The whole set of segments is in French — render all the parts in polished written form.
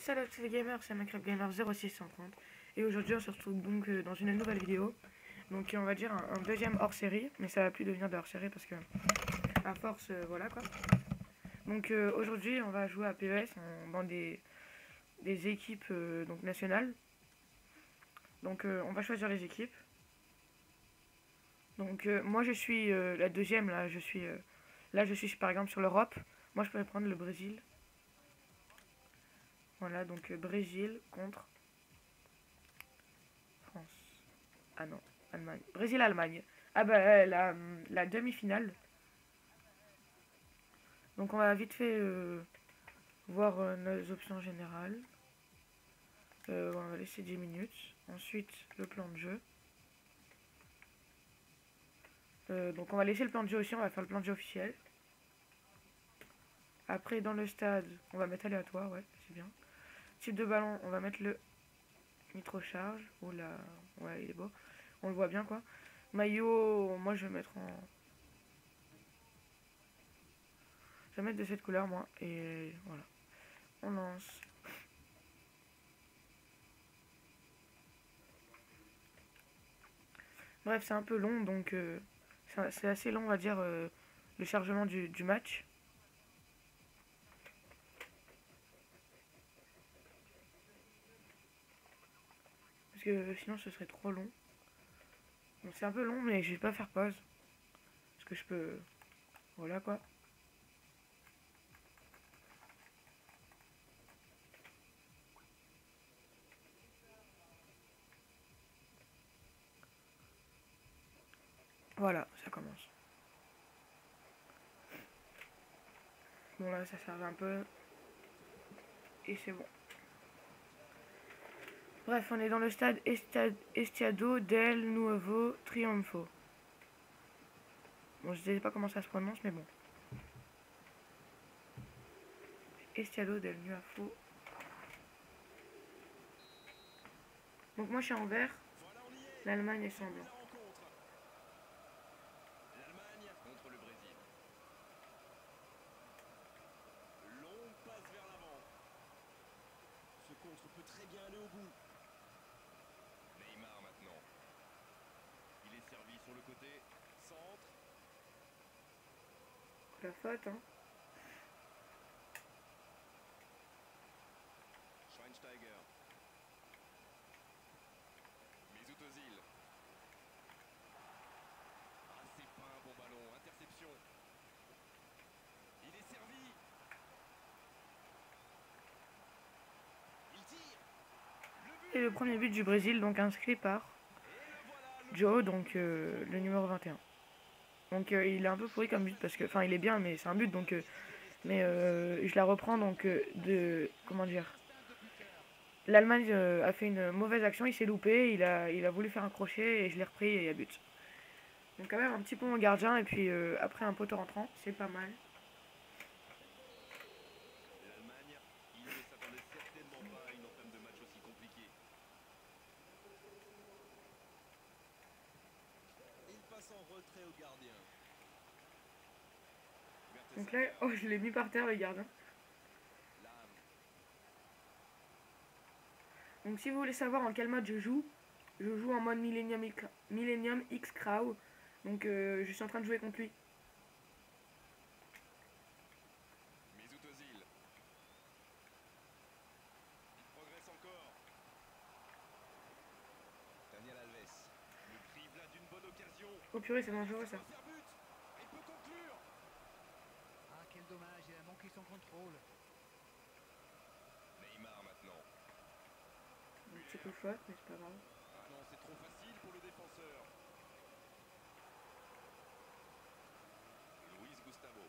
Salut à tous les gamers, c'est Minecraft Gamer 0650 et aujourd'hui on se retrouve donc dans une nouvelle vidéo. Donc on va dire un deuxième hors série, mais ça va plus devenir de hors série parce que à force voilà quoi. Donc aujourd'hui on va jouer à PES dans des équipes donc nationales. Donc on va choisir les équipes. Donc moi je suis la deuxième là, je suis par exemple sur l'Europe. Moi je pourrais prendre le Brésil. Voilà, donc Brésil contre France. Ah non, Allemagne. Brésil-Allemagne. Ah bah la demi-finale. Donc on va vite fait voir nos options générales. On va laisser 10 minutes. Ensuite, le plan de jeu. Donc on va laisser le plan de jeu aussi, on va faire le plan de jeu officiel. Après, dans le stade, on va mettre aléatoire, ouais, c'est bien. Type de ballon, on va mettre le nitro-charge. Oula, ouais, il est beau. On le voit bien, quoi. Maillot, moi je vais mettre en... Je vais mettre de cette couleur, moi. Et voilà. On lance. Bref, c'est un peu long, donc c'est assez long, on va dire, le chargement du match. Parce que sinon, ce serait trop long. Bon, c'est un peu long, mais je vais pas faire pause. Parce que je peux... Voilà, quoi. Voilà, ça commence. Bon, là, ça servait un peu. Et c'est bon. Bref, on est dans le stade Estadio del Nuevo Triunfo. Bon, je sais pas comment ça se prononce, mais bon. Estadio del Nuevo. Donc moi, je suis en vert. L'Allemagne est en blanc. L'Allemagne contre le Brésil. Longue passe vers l'avant. Ce contre peut très bien aller au bout. Neymar maintenant. Il est servi sur le côté. Centre. La faute, hein. Schweinsteiger. Mesut Özil. Ah, c'est pas un bon ballon. Interception. Il est servi. Il tire. Et le premier but du Brésil, donc inscrit par Et le voilà, le Joe, donc le numéro 21. Donc il est un peu pourri comme but parce que, enfin il est bien mais c'est un but donc je la reprends donc de comment dire. L'Allemagne a fait une mauvaise action, il s'est loupé, il a voulu faire un crochet et je l'ai repris et il y a but. Donc quand même un petit pont au gardien et puis après un poteau rentrant, c'est pas mal. L'Allemagne, il ne s'attendait certainement pas à une entame de match aussi compliquée. Il passe en retrait au gardien. Donc là, oh je l'ai mis par terre le gardien. Donc si vous voulez savoir en quel mode je joue en mode Millennium X Crow. Donc je suis en train de jouer contre lui. Mesut Özil. Il progresse encore. Daniel Alves. Le prive là d'une bonne occasion. Oh purée, c'est dangereux ça. Il peut faire but. Il peut conclure. Ah, quel dommage, il a manqué son contrôle. Neymar maintenant. Un petit coup de faute, mais c'est pas grave. Ah non, c'est trop facile pour le défenseur. Luis Gustavo.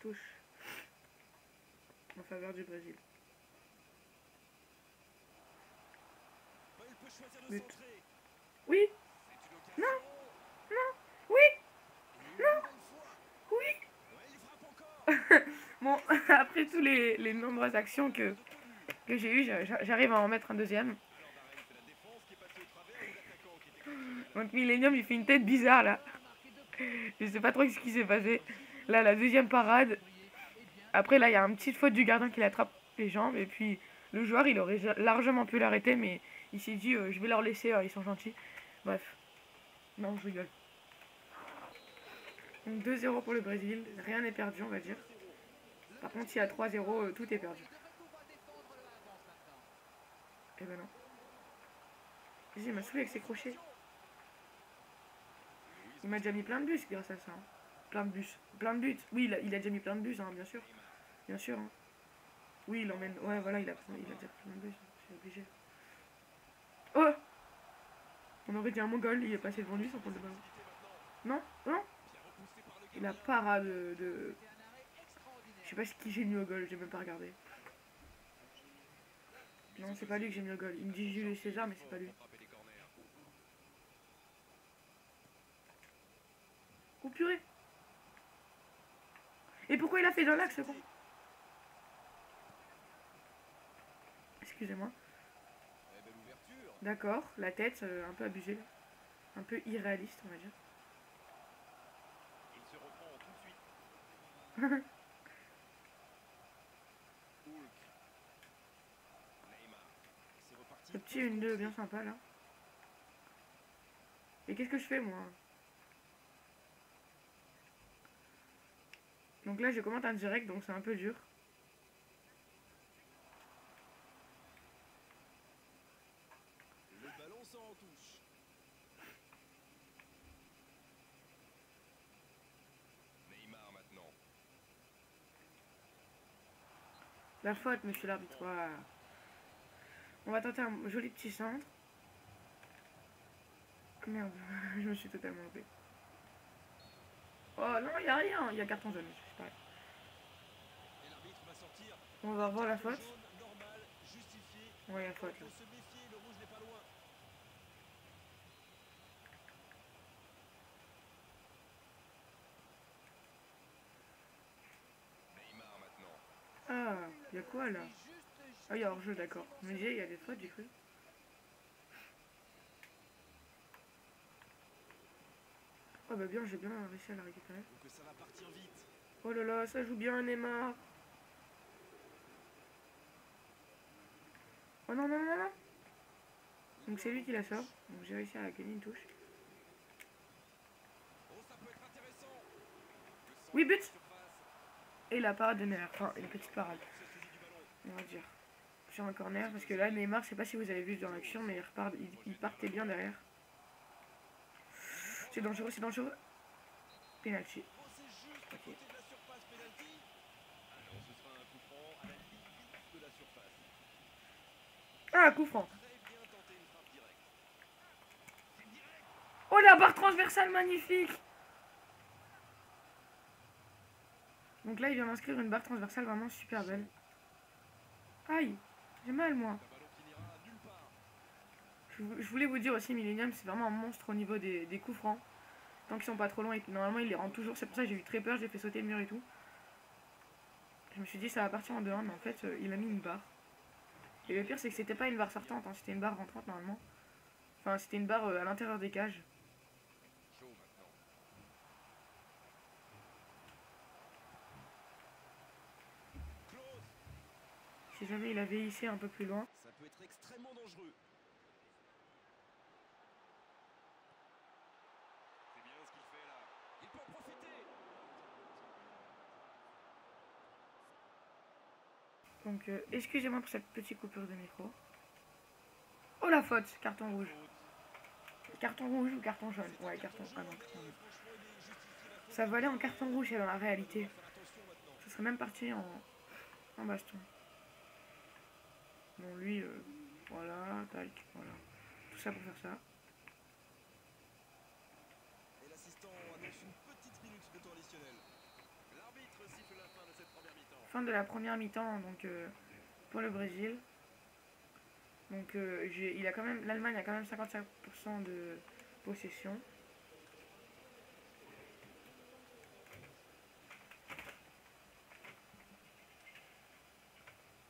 Touche en faveur du Brésil. Bah, il peut choisir de But. centrer. Oui, C'est une occasion. oui, Et une nouvelle fois. oui. Ouais, il frappe encore. Bon, après tous les nombreuses actions que j'ai eues, j'arrive à en mettre un deuxième. Alors d'arrêt, c'est la défense qui est passée au travers ou l'attaquant qui était contrôlé. Donc Millennium, il fait une tête bizarre là. A marqué 2 points. Je sais pas trop ce qui s'est passé. Là, la deuxième parade. Eh bien, Après, là, il y a une petite faute du gardien qui l'attrape les jambes. Et puis, le joueur, il aurait largement pu l'arrêter. Mais il s'est dit, je vais leur laisser, ils sont gentils. Bref. Non, je rigole. Donc 2-0 pour le Brésil. Rien n'est perdu, on va dire. Par contre, s'il y a 3-0, tout est perdu. Eh ben non. Il m'a saoulé avec ses crochets. Il m'a déjà mis plein de bus grâce à ça. Hein. Plein de bus. Plein de buts. Oui, il a déjà mis plein de bus, hein, bien sûr. Bien sûr. Hein. Oui, il emmène. Ouais, voilà, il a déjà plein de bus. C'est obligé. Oh! On aurait dit un mongol, il est passé devant lui sans prendre le ballon. Non? Non? Il a parade de. Je sais pas qui j'ai mis au goal, j'ai même pas regardé. Non, c'est pas lui que j'ai mis au goal. Il me dit Jules César, mais c'est pas lui. Oh purée! Et pourquoi il a fait dans l'axe, ce con? Excusez-moi. D'accord, la tête, un peu abusée. Un peu irréaliste, on va dire. Il se reprend tout de suite. Hulk. Neymar. C'est reparti. Le petit 1-2 bien sympa là. Et qu'est-ce que je fais moi? Donc là je commente un direct donc c'est un peu dur. Le ballon sort en touche. Neymar maintenant. La faute monsieur l'arbitre. Voilà. On va tenter un joli petit centre. Merde, je me suis totalement loupé. Oh non, il n'y a rien, il y a carton jaune. Et l'arbitre va sortir. On va revoir la faute. Jaune, normal, justifié. Ouais, il y a faute Il là. faut se méfier, le rouge n'est pas loin. Neymar maintenant. Ah, il y a quoi là? Ah, il y a hors-jeu, d'accord. Je me disais, il y a des fautes, j'ai cru. Oh bah bien, j'ai bien réussi à la récupérer. Donc ça va partir vite. Oh là là, ça joue bien Neymar. Oh non, non, non, non. Donc c'est lui qui la sort. Donc j'ai réussi à gagner une touche. Oh, ça peut être intéressant. Oui, but. Et la parade de Neymar. Enfin, une petite parade. On va dire. Sur un corner. Parce que là, Neymar, je sais pas si vous avez vu dans l'action, mais il partait bien derrière. C'est dangereux, c'est dangereux. Penalty. Oh, c'est juste à Ok. côté de la surface penalty. Ah non, ce sera un coup franc à la limite de la surface. Ah, coup franc. Très bien tenté une frappe directe. Oh, la barre transversale magnifique. Donc là, il vient d'inscrire une barre transversale vraiment super belle. Aïe, j'ai mal moi. Un ballon qui n'ira nulle part. Je voulais vous dire aussi, Millennium, c'est vraiment un monstre au niveau des coups francs. Tant qu'ils sont pas trop loin, normalement il les rend toujours. C'est pour ça que j'ai eu très peur, j'ai fait sauter le mur et tout. Je me suis dit ça va partir en 2-1, mais en fait il a mis une barre. Et le pire c'est que c'était pas une barre sortante, hein, c'était une barre rentrante normalement. Enfin c'était une barre à l'intérieur des cages. Chaud maintenant. Close. Si jamais il avait hissé un peu plus loin. Ça peut être extrêmement dangereux. C'est bien ce qu'il fait là. Il peut en profiter. Donc excusez-moi pour cette petite coupure de micro. Oh la faute, carton rouge. Carton rouge ou carton jaune? Ouais, carton. Ah non, carton rouge. Ça valait en carton rouge et dans la réalité. Ça serait même parti en baston. Bon, lui, voilà, tac, voilà. Tout ça pour faire ça. Et l'assistant annonce une petite minute de temps additionnel. L'arbitre siffle la fin de cette première mi-temps. Fin de la première mi-temps, donc pour le Brésil. Donc il a quand même, l'Allemagne a quand même 55% de possession.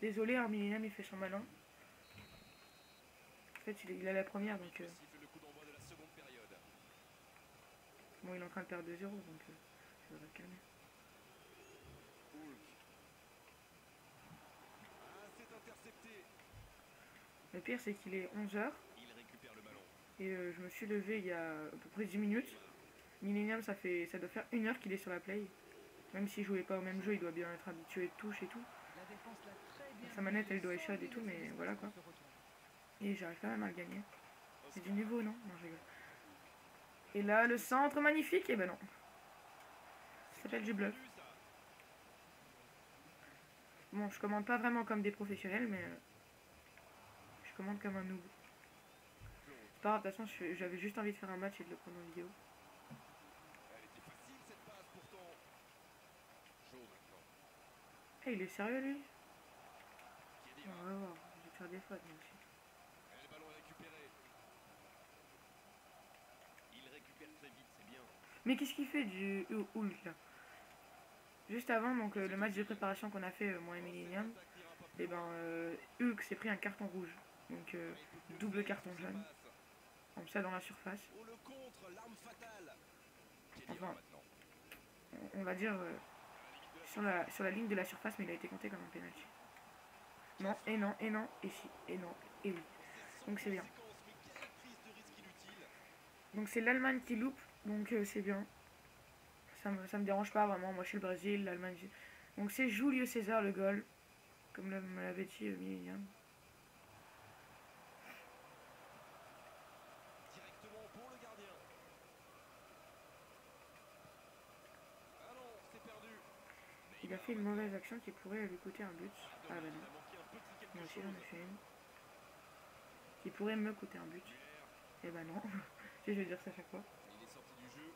Désolé, hein, Millennium il fait son malin. En fait, il a la première, donc Siffle le coup d'envoi de la seconde période. bon, il est en train de perdre 2-0, donc ça devrait le calmer. Hulk. Le pire, c'est qu'il est 11h. Il récupère le ballon. Et je me suis levé il y a à peu près 10 minutes. Millennium, ça doit faire 1 heure qu'il est sur la play. Même s'il jouait pas au même jeu, il doit bien être habitué de touche et tout. La défense l'a très bien Sa manette, elle doit sans échapper et lui tout, laisser mais l'espace voilà pour quoi. se retourner. Et j'arrive quand même à le gagner. C'est du Oscar. niveau, non? Non, je rigole. Et là, le centre magnifique, et ben non. Ça s'appelle du bluff. Vu ça. Bon, je commande pas vraiment comme des professionnels, mais je commande comme un noob. C'est pas grave, de toute façon, j'avais juste envie de faire un match et de le prendre en vidéo. Elle était facile cette passe pourtant. Chaud maintenant. Eh, il est sérieux lui? Khedira. On va voir, je vais faire des fautes moi aussi. Et le ballon est récupéré. Il récupère très vite, c'est bien. Mais qu'est-ce qu'il fait du Hulk là? Juste avant, donc le match de préparation qu'on a fait, moi et Millennium, L'attaque n'ira pas plus et ben loin. Hulk s'est pris un carton rouge. Donc Ouais, il peut double peser carton sur cette jaune. passe. Comme ça dans la surface. Oh le contre, l'arme fatale. Khedira Enfin, maintenant. on va dire À la limite de la sur la ligne de la surface, mais il a été compté comme un penalty. Non, et non, et non, et si, et non, et oui. Donc c'est bien. conséquence, mais quelle prise de risque inutile. Donc c'est l'Allemagne qui loupe, donc c'est bien. Ça me dérange pas vraiment, moi je suis le Brésil, l'Allemagne. Donc c'est Julio César le goal, comme me l'avait dit Millennium. Directement pour le gardien. Ah non, c'est perdu. Il a fait une mauvaise action qui pourrait lui coûter un but. Ah bah Il non, a manqué un petit quelque moi aussi chose. j'en ai fait une. Qui pourrait me coûter un but. Et bah non, je vais dire ça à chaque fois. Il est sorti du jeu.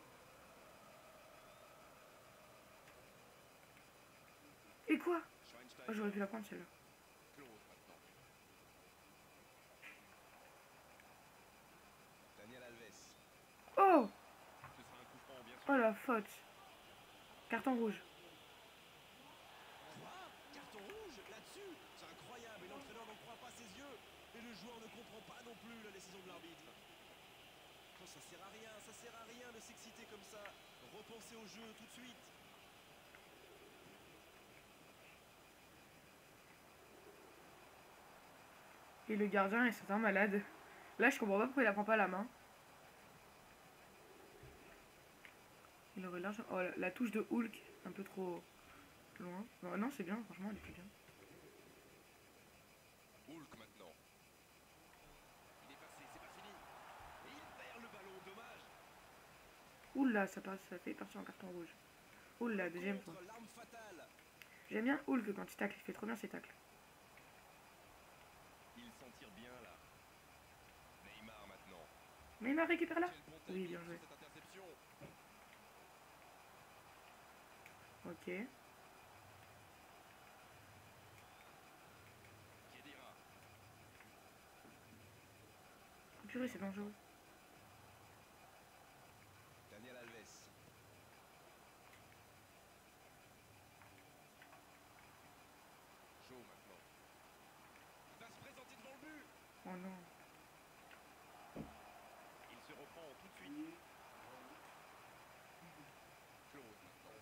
Et quoi? Schweinsteiger. Oh, j'aurais pu la prendre celle-là. Claude maintenant. Daniel Alves. Oh! Ce sera un coup franc, bien sûr. Oh la faute. Carton rouge. Quoi? Carton rouge là-dessus? C'est incroyable et l'entraîneur n'en croit pas ses yeux. Et le joueur ne comprend pas non plus la décision de l'arbitre. Oh, ça sert à rien de s'exciter comme ça. Repensez au jeu tout de suite. Et le gardien est un malade. Là je comprends pas pourquoi il la prend pas à la main. Il aurait large. Oh la touche de Hulk, un peu trop loin. Non, non c'est bien, franchement elle était bien. Hulk maintenant. Il est passé, c'est pas fini. Et il perd le ballon, dommage. Oula, ça fait partir en carton rouge. Oula, deuxième fois. Contre l'arme fatale. J'aime bien Hulk quand il tacle, il fait trop bien ses tacles. Il s'en tire bien là. Neymar maintenant. Neymar récupère là. Quel bon Oui, timing bien sur joué. cette interception. Ok. Khedira. Oh, purée, c'est dangereux. Daniel Alves. Chaud maintenant. Il va se présenter devant le but. Oh non. Il se reprend tout de suite. Claude maintenant.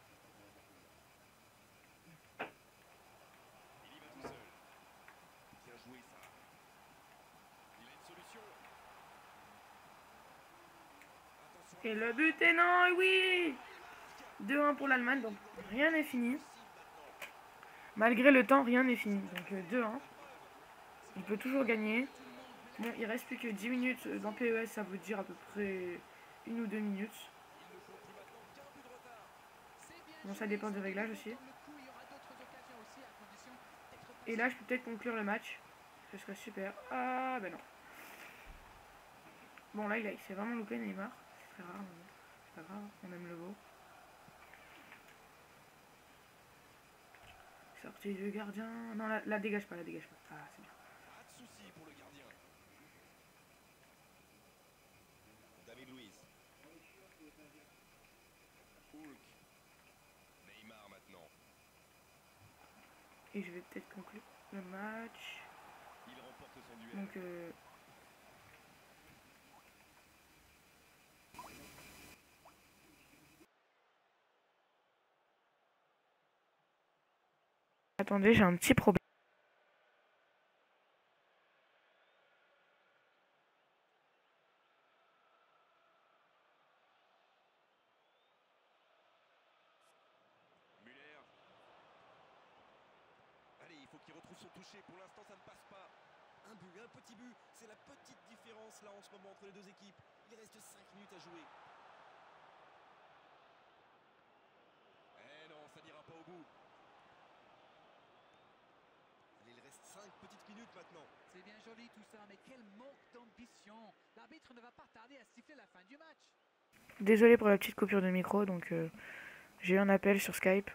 Il y va tout seul. Bien joué ça. Il a une solution. Attention. Et le but est non, et oui! 2-1 pour l'Allemagne, donc rien n'est fini. Malgré le temps, rien n'est fini. Donc 2-1. Il peut toujours gagner. Bon, il reste plus que 10 minutes dans PES, ça veut dire à peu près 1 ou 2 minutes. Il ne faut plus maintenant qu'un but de retard. Bon, ça dépend du réglage aussi. Et Et là, je peux peut-être conclure le match. Ce serait super. Ah, ben non. Bon, là, il s'est vraiment loupé, Neymar. C'est très rare, mais bon. C'est pas grave, on aime le beau. Sortie du gardien. Non, la dégage pas, la dégage pas. Ah, c'est bien. Pas de souci pour le gardien. David Luiz. Hulk. Neymar maintenant. Et je vais peut-être conclure le match. Il remporte son duel. Donc, attendez, j'ai un petit problème. faut qu'il retrouve son toucher. Pour l'instant, ça ne passe pas. Un but, un petit but. C'est la petite différence là en ce moment entre les deux équipes. Il reste 5 minutes à jouer. Eh non, ça n'ira pas au bout. Allez, il reste 5 petites minutes maintenant. C'est bien joli tout ça, mais quel manque d'ambition. L'arbitre ne va pas tarder à siffler la fin du match. Désolé pour la petite coupure de micro, donc j'ai eu un appel sur Skype.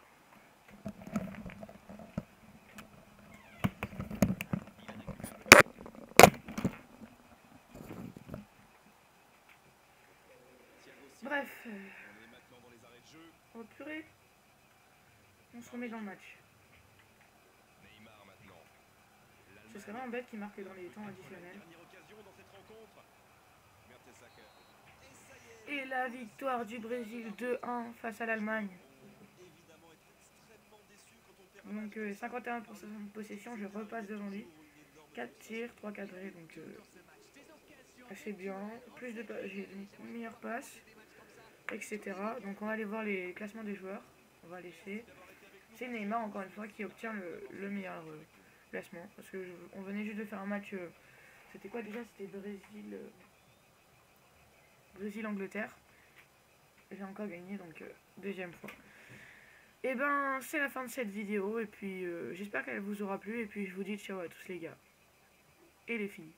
Bref. On est maintenant dans les arrêts de jeu. Oh purée. On se remet dans le match. Neymar maintenant. Ce serait vraiment bête qu'il marque dans les temps additionnels. Dernière occasion dans cette rencontre. Mertesacker. Et ça y est. Et la victoire du Brésil 2-1 face à l'Allemagne. Évidemment être extrêmement déçu quand on perd. Donc 51% de possession, je repasse devant lui. 4 tirs, 3 cadrés, donc assez bien. Plus de j'ai une meilleure passe, etc. Donc on va aller voir les classements des joueurs. On va laisser. C'est Neymar encore une fois qui obtient le meilleur classement. Parce que on venait juste de faire un match. C'était quoi déjà? C'était Brésil-Angleterre. J'ai encore gagné, donc deuxième fois. Et ben c'est la fin de cette vidéo. Et puis j'espère qu'elle vous aura plu. Et puis je vous dis ciao à tous les gars. Et les filles.